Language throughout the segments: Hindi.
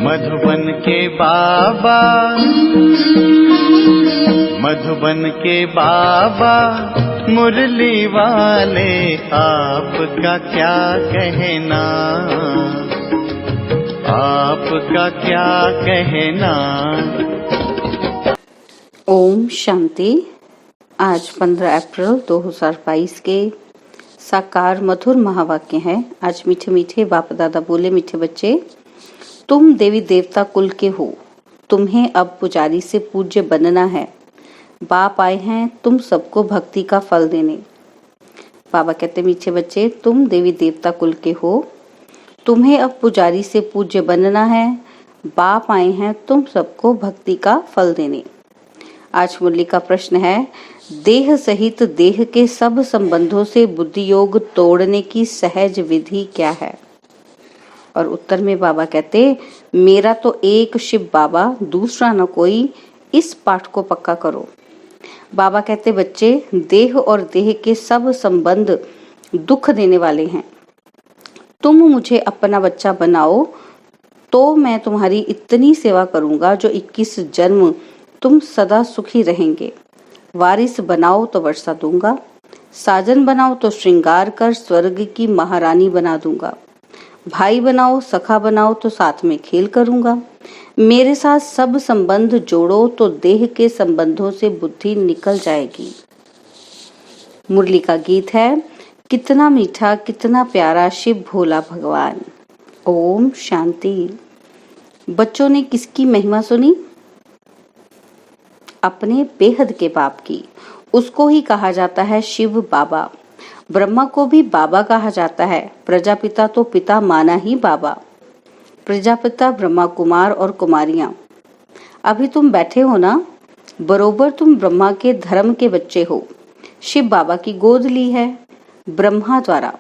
मधुबन के बाबा, मधुबन के बाबा मुरली वाले, आपका क्या कहना, आपका क्या कहना। ओम शांति। आज 15 अप्रैल 2022 के साकार मधुर महावाक्य हैं। आज मीठे मीठे बाप दादा बोले, मीठे बच्चे, तुम देवी देवता कुल के हो, तुम्हें अब पुजारी से पूज्य बनना है। बाप आए हैं तुम सबको भक्ति का फल देने। बाबा कहते, मीठे बच्चे, तुम देवी देवता कुल के हो, तुम्हें अब पुजारी से पूज्य बनना है। बाप आए हैं तुम सबको भक्ति का फल देने। आज मुरली का प्रश्न है, देह सहित देह के सब संबंधों से बुद्धि योग तोड़ने की सहज विधि क्या है। और उत्तर में बाबा कहते, मेरा तो एक शिव बाबा, दूसरा न कोई, इस पाठ को पक्का करो। बाबा कहते, बच्चे, देह और देह के सब संबंध दुख देने वाले हैं। तुम मुझे अपना बच्चा बनाओ तो मैं तुम्हारी इतनी सेवा करूंगा जो 21 जन्म तुम सदा सुखी रहेंगे। वारिस बनाओ तो वर्षा दूंगा, साजन बनाओ तो श्रृंगार कर स्वर्ग की महारानी बना दूंगा। भाई बनाओ, सखा बनाओ तो साथ में खेल करूंगा। मेरे साथ सब संबंध जोड़ो तो देह के संबंधों से बुद्धि निकल जाएगी। मुरली का गीत है, कितना मीठा कितना प्यारा शिव भोला भगवान। ओम शांति। बच्चों ने किसकी महिमा सुनी? अपने बेहद के बाप की। उसको ही कहा जाता है शिव बाबा। ब्रह्मा को भी बाबा कहा जाता है। प्रजापिता तो पिता माना ही बाबा। प्रजापिता ब्रह्मा कुमार और कुमारियां। अभी तुम बैठे हो ना, बरोबर तुम ब्रह्मा के धर्म के बच्चे हो। शिव बाबा की गोद ली है ब्रह्मा द्वारा।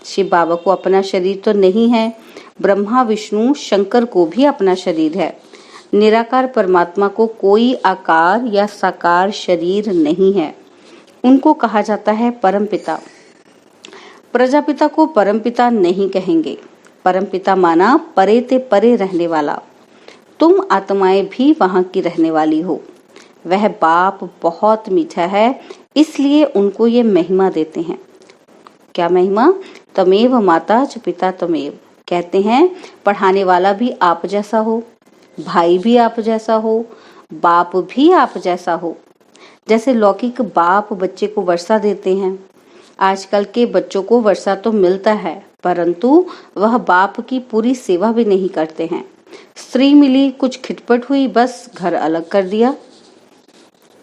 शिव बाबा को अपना शरीर तो नहीं है, ब्रह्मा विष्णु शंकर को भी अपना शरीर है। निराकार परमात्मा को कोई आकार या साकार शरीर नहीं है। उनको कहा जाता है परमपिता। प्रजापिता को परमपिता नहीं कहेंगे। परमपिता माना परे ते परे रहने वाला। तुम आत्माएं भी वहां की रहने वाली हो। वह बाप बहुत मीठा है, इसलिए उनको ये महिमा देते हैं। क्या महिमा? तमेव माता च पिता तमेव। कहते हैं पढ़ाने वाला भी आप जैसा हो, भाई भी आप जैसा हो, बाप भी आप जैसा हो। जैसे लौकिक बाप बच्चे को वर्षा देते हैं, आजकल के बच्चों को वर्षा तो मिलता है, परंतु वह बाप की पूरी सेवा भी नहीं करते हैं। स्त्री मिली, कुछ खिटपट हुई, बस घर अलग कर दिया।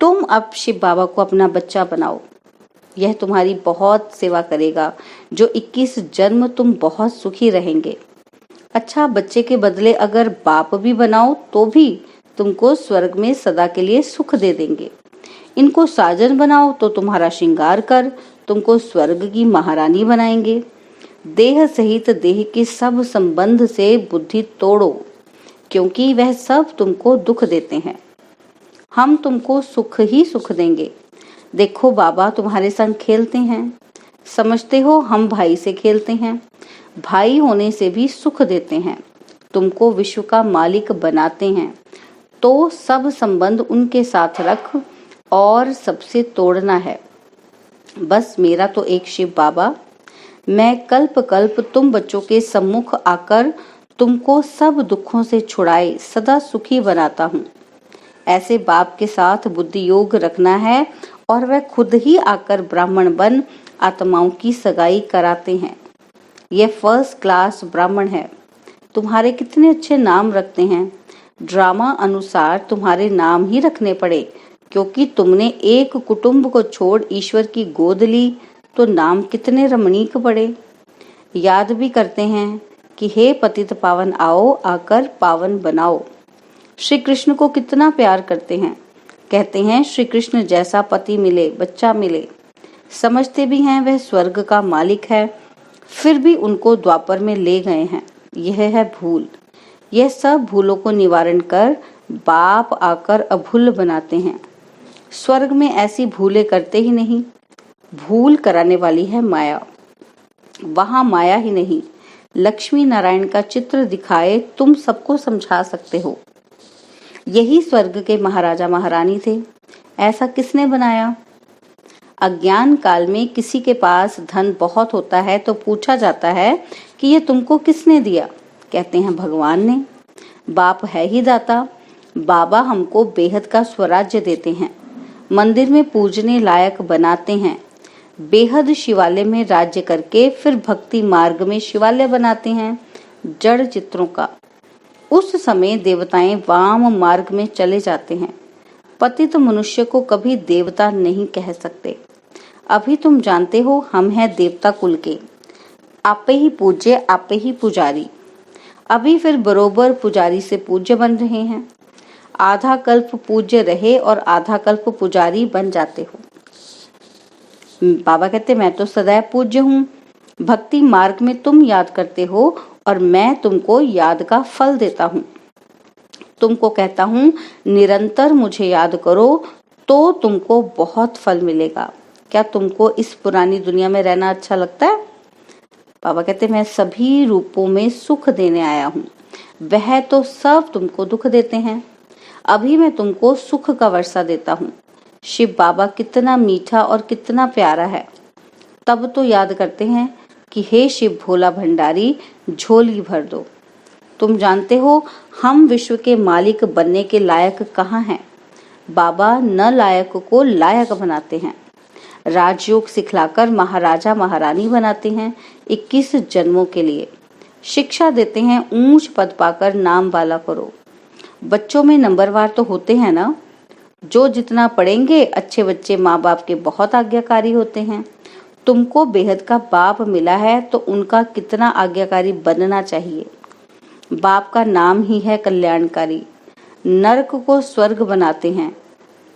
तुम अब शिव बाबा को अपना बच्चा बनाओ, यह तुम्हारी बहुत सेवा करेगा जो 21 जन्म तुम बहुत सुखी रहेंगे। अच्छा, बच्चे के बदले अगर बाप भी बनाओ तो भी तुमको स्वर्ग में सदा के लिए सुख दे देंगे। इनको साजन बनाओ तो तुम्हारा श्रृंगार कर तुमको स्वर्ग की महारानी बनाएंगे। देह सहित देह के सब संबंध से बुद्धि तोड़ो, क्योंकि वह सब तुमको दुख देते हैं। हम तुमको सुख ही सुख देंगे। देखो, बाबा तुम्हारे संग खेलते हैं, समझते हो हम भाई से खेलते हैं। भाई होने से भी सुख देते हैं, तुमको विश्व का मालिक बनाते हैं। तो सब संबंध उनके साथ रख और सबसे तोड़ना है। बस मेरा तो एक शिव बाबा। मैं कल्प कल्प तुम बच्चों के सम्मुख आकर तुमको सब दुखों से छुड़ाए सदा सुखी बनाता हूँ। ऐसे बाप के साथ बुद्धि योग रखना है और वह खुद ही आकर ब्राह्मण बन आत्माओं की सगाई कराते हैं। यह फर्स्ट क्लास ब्राह्मण है। तुम्हारे कितने अच्छे नाम रखते हैं। ड्रामा अनुसार तुम्हारे नाम ही रखने पड़े, क्योंकि तुमने एक कुटुंब को छोड़ ईश्वर की गोद ली, तो नाम कितने रमणीक पड़े। याद भी करते हैं कि हे पतित पावन आओ, आकर पावन बनाओ। श्री कृष्ण को कितना प्यार करते हैं। कहते हैं श्री कृष्ण जैसा पति मिले, बच्चा मिले। समझते भी हैं वह स्वर्ग का मालिक है, फिर भी उनको द्वापर में ले गए हैं। यह है भूल। यह सब भूलों को निवारण कर बाप आकर अभूल बनाते हैं। स्वर्ग में ऐसी भूलें करते ही नहीं। भूल कराने वाली है माया। वहां माया ही नहीं, लक्ष्मी नारायण का चित्र दिखाए तुम सबको समझा सकते हो। यही स्वर्ग के महाराजा महारानी थे। ऐसा किसने बनाया? अज्ञान काल में किसी के पास धन बहुत होता है तो पूछा जाता है कि ये तुमको किसने दिया? कहते हैं भगवान ने। बाप है ही दाता। बाबा हमको बेहद का स्वराज्य देते हैं, मंदिर में पूजने लायक बनाते हैं, बेहद शिवालय में राज्य करके फिर भक्ति मार्ग में शिवालय बनाते हैं जड़ चित्रों का। उस समय देवताएं वाम मार्ग में चले जाते हैं। पतित मनुष्य को कभी देवता नहीं कह सकते। अभी तुम जानते हो हम हैं देवता कुल के, आपे ही पूज्य आपे ही पुजारी। अभी फिर बरोबर पुजारी से पूज्य बन रहे हैं। आधा कल्प पूज्य रहे और आधा कल्प पुजारी बन जाते हो। बाबा कहते मैं तो सदैव पूज्य हूँ। भक्ति मार्ग में तुम याद करते हो और मैं तुमको याद का फल देता हूँ। तुमको कहता हूँ निरंतर मुझे याद करो तो तुमको बहुत फल मिलेगा। क्या तुमको इस पुरानी दुनिया में रहना अच्छा लगता है? बाबा कहते मैं सभी रूपों में सुख देने आया हूँ। वह तो सब तुमको दुख देते हैं। अभी मैं तुमको सुख का वर्षा देता हूँ। शिव बाबा कितना मीठा और कितना प्यारा है। तब तो याद करते हैं कि हे शिव भोला भंडारी झोली भर दो। तुम जानते हो हम विश्व के मालिक बनने के लायक कहाँ हैं? बाबा न लायक को लायक बनाते हैं। राजयोग सिखलाकर महाराजा महारानी बनाते हैं 21 जन्मों के लिए। शिक्षा देते हैं ऊंच पद पाकर नाम वाला करो। बच्चों में नंबरवार तो होते हैं ना। जो जितना पढ़ेंगे अच्छे बच्चे माँ बाप के बहुत आज्ञाकारी होते हैं। तुमको बेहद का बाप मिला है तो उनका कितना आज्ञाकारी बनना चाहिए। बाप का नाम ही है कल्याणकारी। नरक को स्वर्ग बनाते हैं।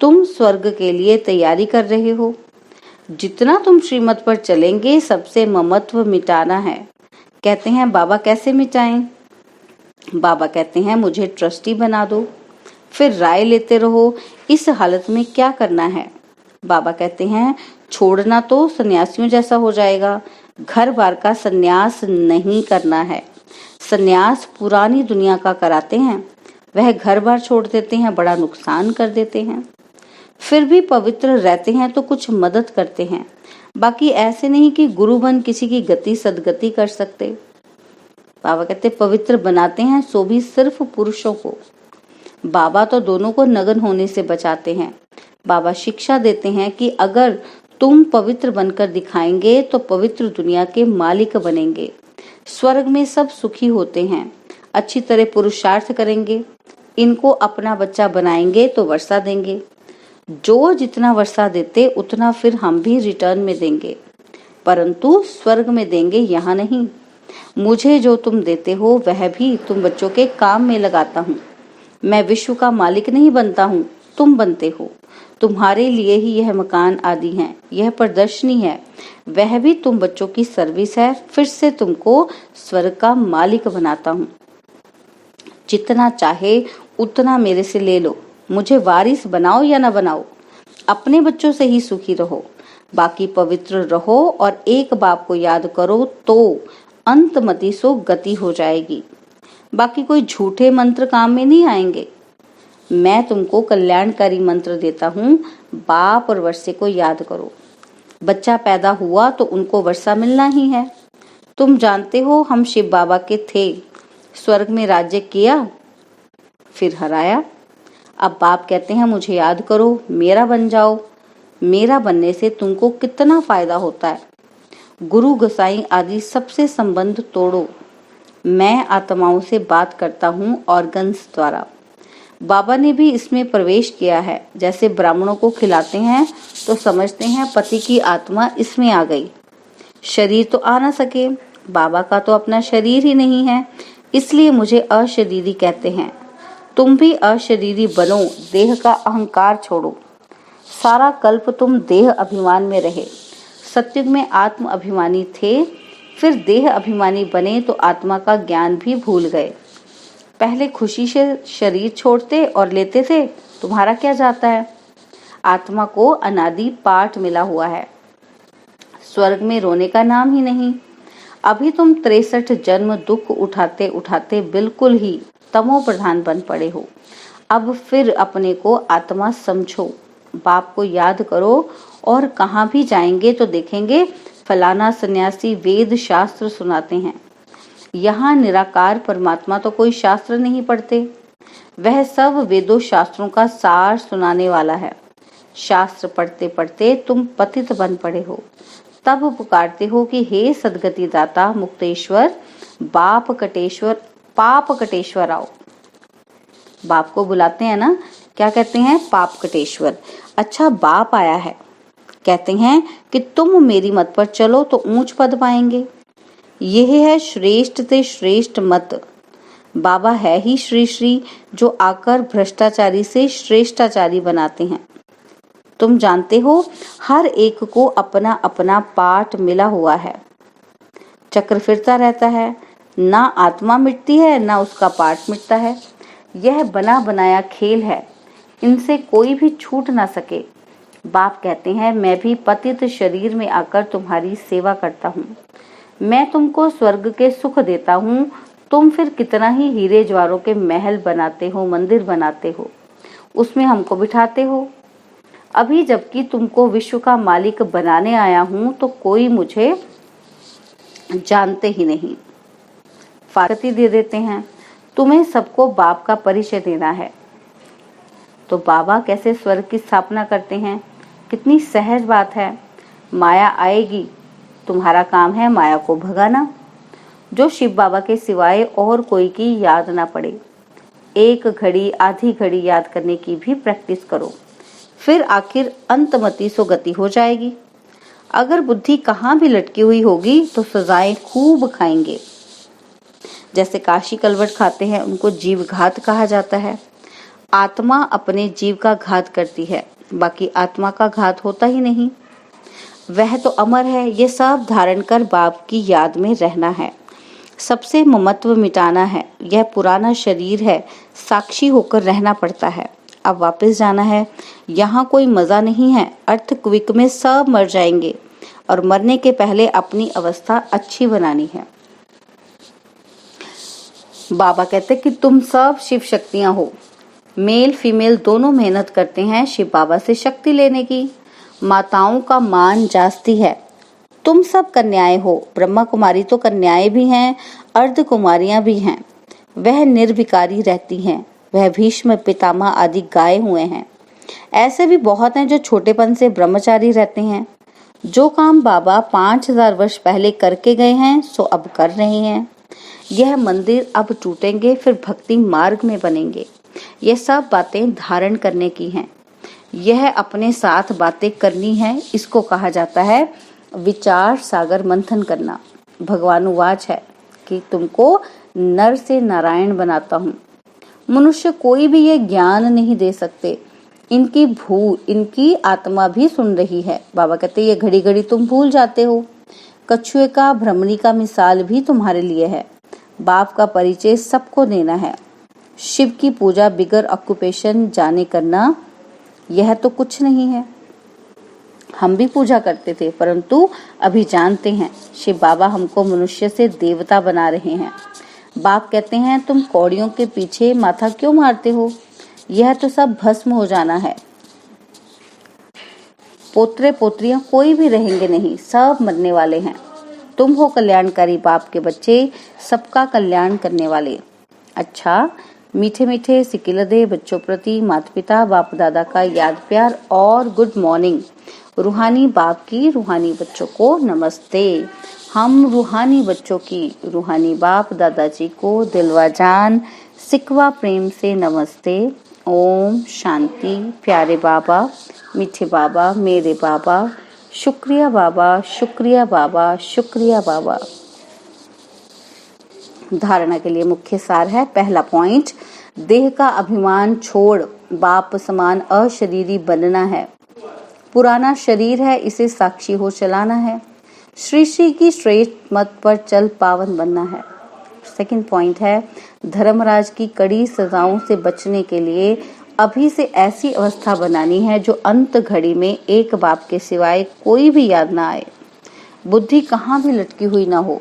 तुम स्वर्ग के लिए तैयारी कर रहे हो। जितना तुम श्रीमत पर चलेंगे सबसे ममत्व मिटाना है। कहते हैं बाबा कैसे मिटाएं? बाबा कहते हैं मुझे ट्रस्टी बना दो। फिर राय लेते रहो इस हालत में क्या करना है। बाबा कहते हैं छोड़ना तो सन्यासियों जैसा हो जाएगा। घर बार का सन्यास नहीं करना है। सन्यास पुरानी दुनिया का कराते हैं। वह घर बार छोड़ देते हैं, बड़ा नुकसान कर देते हैं। फिर भी पवित्र रहते हैं तो कुछ मदद करते हैं। बाकी ऐसे नहीं कि गुरु बन किसी की गति सदगति कर सकते। बाबा कहते पवित्र बनाते हैं सो भी सिर्फ पुरुषों को। बाबा तो दोनों को नग्न होने से बचाते हैं। बाबा शिक्षा देते हैं कि अगर तुम पवित्र बनकर दिखाएंगे तो पवित्र दुनिया के मालिक बनेंगे। स्वर्ग में सब सुखी होते हैं। अच्छी तरह पुरुषार्थ करेंगे, इनको अपना बच्चा बनाएंगे तो वर्षा देंगे। जो जितना वर्षा देते उतना फिर हम भी रिटर्न में देंगे, परंतु स्वर्ग में देंगे, यहाँ नहीं। मुझे जो तुम देते हो वह भी तुम बच्चों के काम में लगाता हूँ। मैं विश्व का मालिक नहीं बनता हूँ, तुम बनते हो। तुम्हारे लिए ही यह मकान आदि है, यह प्रदर्शनी है, वह भी तुम बच्चों की सर्विस है। फिर से तुमको स्वर्ग का मालिक बनाता हूँ। जितना चाहे उतना मेरे से ले लो। मुझे वारिस बनाओ या ना बनाओ, अपने बच्चों से ही सुखी रहो। बाकी पवित्र रहो और एक बाप को याद करो तो अंतमति सो गति हो जाएगी। बाकी कोई झूठे मंत्र काम में नहीं आएंगे। मैं तुमको कल्याणकारी मंत्र देता हूँ। बाप और वर्षे को याद करो। बच्चा पैदा हुआ तो उनको वर्षा मिलना ही है। तुम जानते हो हम शिव बाबा के थे। स्वर्ग में राज्य किया, फिर हराया। अब बाप कहते हैं मुझे याद करो, मेरा बन जाओ। मेरा बनने से तुमको कितना फायदा होता है। गुरु गोसाई आदि सबसे संबंध तोड़ो। मैं आत्माओं से बात करता हूँ ऑर्गन्स द्वारा। बाबा ने भी इसमें प्रवेश किया है। जैसे ब्राह्मणों को खिलाते हैं तो समझते हैं पति की आत्मा इसमें आ गई। शरीर तो आ ना सके, बाबा का तो अपना शरीर ही नहीं है, इसलिए मुझे अशरीरी कहते हैं। तुम भी अशरीरी बनो, देह का अहंकार छोड़ो। सारा कल्प तुम देह अभिमान में रहे। सत्युग में आत्म अभिमानी थे, फिर देह अभिमानी बने तो आत्मा का ज्ञान भी भूल गए। पहले खुशी से शरीर छोड़ते और लेते थे, तुम्हारा क्या जाता है। आत्मा को अनादि पाठ मिला हुआ है। स्वर्ग में रोने का नाम ही नहीं। अभी तुम 63 जन्म दुख उठाते उठाते बिल्कुल ही तमो प्रधान बन पड़े हो। अब फिर अपने को आत्मा समझो, बाप को याद करो, और कहाँ भी जाएंगे तो देखेंगे फलाना सन्यासी वेद शास्त्र सुनाते हैं। यहाँ निराकार परमात्मा तो कोई शास्त्र नहीं पढ़ते, वह सब वेदों शास्त्रों का सार सुनाने वाला है। शास्त्र पढ़ते पढ़ते तुम पतित बन पड़े हो, तब पुकारते हो कि हे सद्गति दाता मुक्तेश्वर, बाप कटेश्वर, पाप कटेश्वर आओ। बाप को बुलाते हैं ना, क्या कहते हैं? पाप कटेश्वर। अच्छा, बाप आया है, कहते हैं कि तुम मेरी मत पर चलो तो ऊंच पद पाएंगे। यह है श्रेष्ठ से श्रेष्ठ मत। बाबा है ही श्री श्री, जो आकर भ्रष्टाचारी से श्रेष्ठाचारी बनाते हैं। तुम जानते हो, हर एक को अपना अपना पाठ मिला हुआ है। चक्र फिरता रहता है, ना आत्मा मिटती है ना उसका पाठ मिटता है। यह बना बनाया खेल है, इनसे कोई भी छूट ना सके। बाप कहते हैं, मैं भी पतित शरीर में आकर तुम्हारी सेवा करता हूँ। मैं तुमको स्वर्ग के सुख देता हूँ, तुम फिर कितना ही हीरे ज्वारों के महल बनाते हो, मंदिर बनाते हो, उसमें हमको बिठाते हो। अभी जबकि तुमको विश्व का मालिक बनाने आया हूँ तो कोई मुझे जानते ही नहीं, फारती दे देते हैं। तुम्हें सबको बाप का परिचय देना है। तो बाबा कैसे स्वर्ग की स्थापना करते हैं? कितनी सहज बात है। माया आएगी, तुम्हारा काम है माया को भगाना। जो शिव बाबा के सिवाय और कोई की याद ना पड़े। एक घड़ी आधी घड़ी याद करने की भी प्रैक्टिस करो, फिर आखिर अंतमति सो गति हो जाएगी। अगर बुद्धि कहाँ भी लटकी हुई होगी तो सजाएं खूब खाएंगे। जैसे काशी कलवट खाते हैं, उनको जीव घात कहा जाता है। आत्मा अपने जीव का घात करती है, बाकी आत्मा का घात होता ही नहीं। वह तो अमर है। ये सब धारण कर बाप की याद में रहना है, सबसे ममत्व मिटाना है। यह पुराना शरीर है, साक्षी होकर रहना पड़ता है। अब वापस जाना है। यहाँ कोई मजा नहीं है। अर्थ क्विक में सब मर जाएंगे और मरने के पहले अपनी अवस्था अच्छी बनानी है। बाबा कहते कि तुम सब शिव शक्तियां हो। मेल फीमेल दोनों मेहनत करते हैं शिव बाबा से शक्ति लेने की। माताओं का मान जास्ती है। तुम सब कन्याएं हो। ब्रह्मा कुमारी तो कन्याएं भी हैं, अर्ध कुमारियां भी हैं। वह निर्विकारी रहती हैं। वह भीष्म पितामह आदि गाए हुए हैं। ऐसे भी बहुत हैं जो छोटेपन से ब्रह्मचारी रहते हैं। जो काम बाबा 5000 वर्ष पहले करके गए हैं सो अब कर रहे हैं। यह मंदिर अब टूटेंगे, फिर भक्ति मार्ग में बनेंगे। ये सब बातें धारण करने की हैं। यह अपने साथ बातें करनी है। इसको कहा जाता है विचार सागर मंथन करना। भगवानुवाच है कि तुमको नर से नारायण बनाता हूँ। मनुष्य कोई भी ये ज्ञान नहीं दे सकते। इनकी आत्मा भी सुन रही है। बाबा कहते ये घड़ी घड़ी तुम भूल जाते हो। कछुए का भ्रमणी का मिसाल भी तुम्हारे लिए है। बाप का परिचय सबको देना है। शिव की पूजा बिगर ऑक्यूपेशन जाने करना, यह तो कुछ नहीं है। हम भी पूजा करते थे, परंतु अभी जानते हैं शिव बाबा हमको मनुष्य से देवता बना रहे हैं। बाप कहते हैं तुम कौड़ियों के पीछे माथा क्यों मारते हो? यह तो सब भस्म हो जाना है। पोत्रे पोत्रियां कोई भी रहेंगे नहीं, सब मरने वाले हैं। तुम हो कल्याणकारी बाप के बच्चे, सबका कल्याण करने वाले। अच्छा, मीठे मीठे सिकिलदे बच्चों प्रति माता पिता बाप दादा का याद प्यार और गुड मॉर्निंग। रूहानी बाप की रूहानी बच्चों को नमस्ते। हम रूहानी बच्चों की रूहानी बाप दादाजी को दिलवा जान सिकवा प्रेम से नमस्ते। ओम शांति। प्यारे बाबा, मीठे बाबा, मेरे बाबा, शुक्रिया बाबा, शुक्रिया बाबा, शुक्रिया बाबा। धारणा के लिए मुख्य सार है। पहला पॉइंट, देह का अभिमान छोड़ बाप समान अशरीरी बनना है। पुराना शरीर है, इसे साक्षी हो चलाना है। श्री श्री की श्रेष्ठ मत पर चल पावन बनना है। सेकंड पॉइंट है, धर्मराज की कड़ी सजाओं से बचने के लिए अभी से ऐसी अवस्था बनानी है जो अंत घड़ी में एक बाप के सिवाय कोई भी याद ना आए। बुद्धि कहाँ भी लटकी हुई ना हो।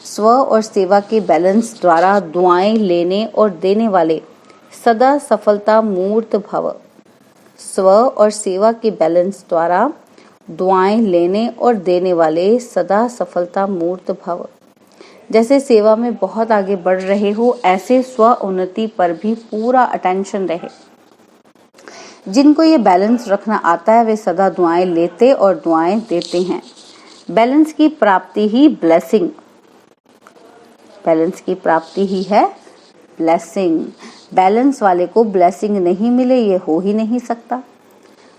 स्व और सेवा के बैलेंस द्वारा दुआएं लेने और देने वाले सदा सफलता मूर्त भव। स्व और सेवा के बैलेंस द्वारा दुआएं लेने और देने वाले सदा सफलता मूर्त भव। जैसे सेवा में बहुत आगे बढ़ रहे हो, ऐसे स्व उन्नति पर भी पूरा अटेंशन रहे। जिनको ये बैलेंस रखना आता है वे सदा दुआएं लेते और दुआएं देते हैं। बैलेंस की प्राप्ति ही ब्लेसिंग, बैलेंस की प्राप्ति ही है ब्लेसिंग। बैलेंस वाले को ब्लेसिंग नहीं मिले ये हो ही नहीं सकता।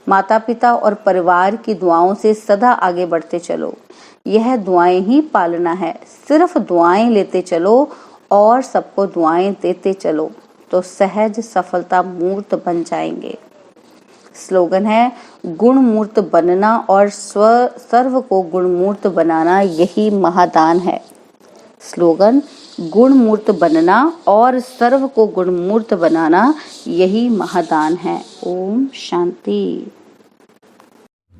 माता पिता और परिवार की दुआओं से सदा आगे बढ़ते चलो, यह दुआएं ही पालना है। सिर्फ दुआएं लेते चलो और सबको दुआएं देते चलो तो सहज सफलता मूर्त बन जाएंगे। स्लोगन है गुण मूर्त बनना और सर्व को गुण मूर्त बनाना, यही महादान है। स्लोगन गुण मूर्त बनना और सर्व को गुण मूर्त बनाना, यही महादान है। ओम शांति।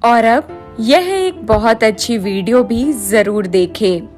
और अब यह एक बहुत अच्छी वीडियो भी जरूर देखें।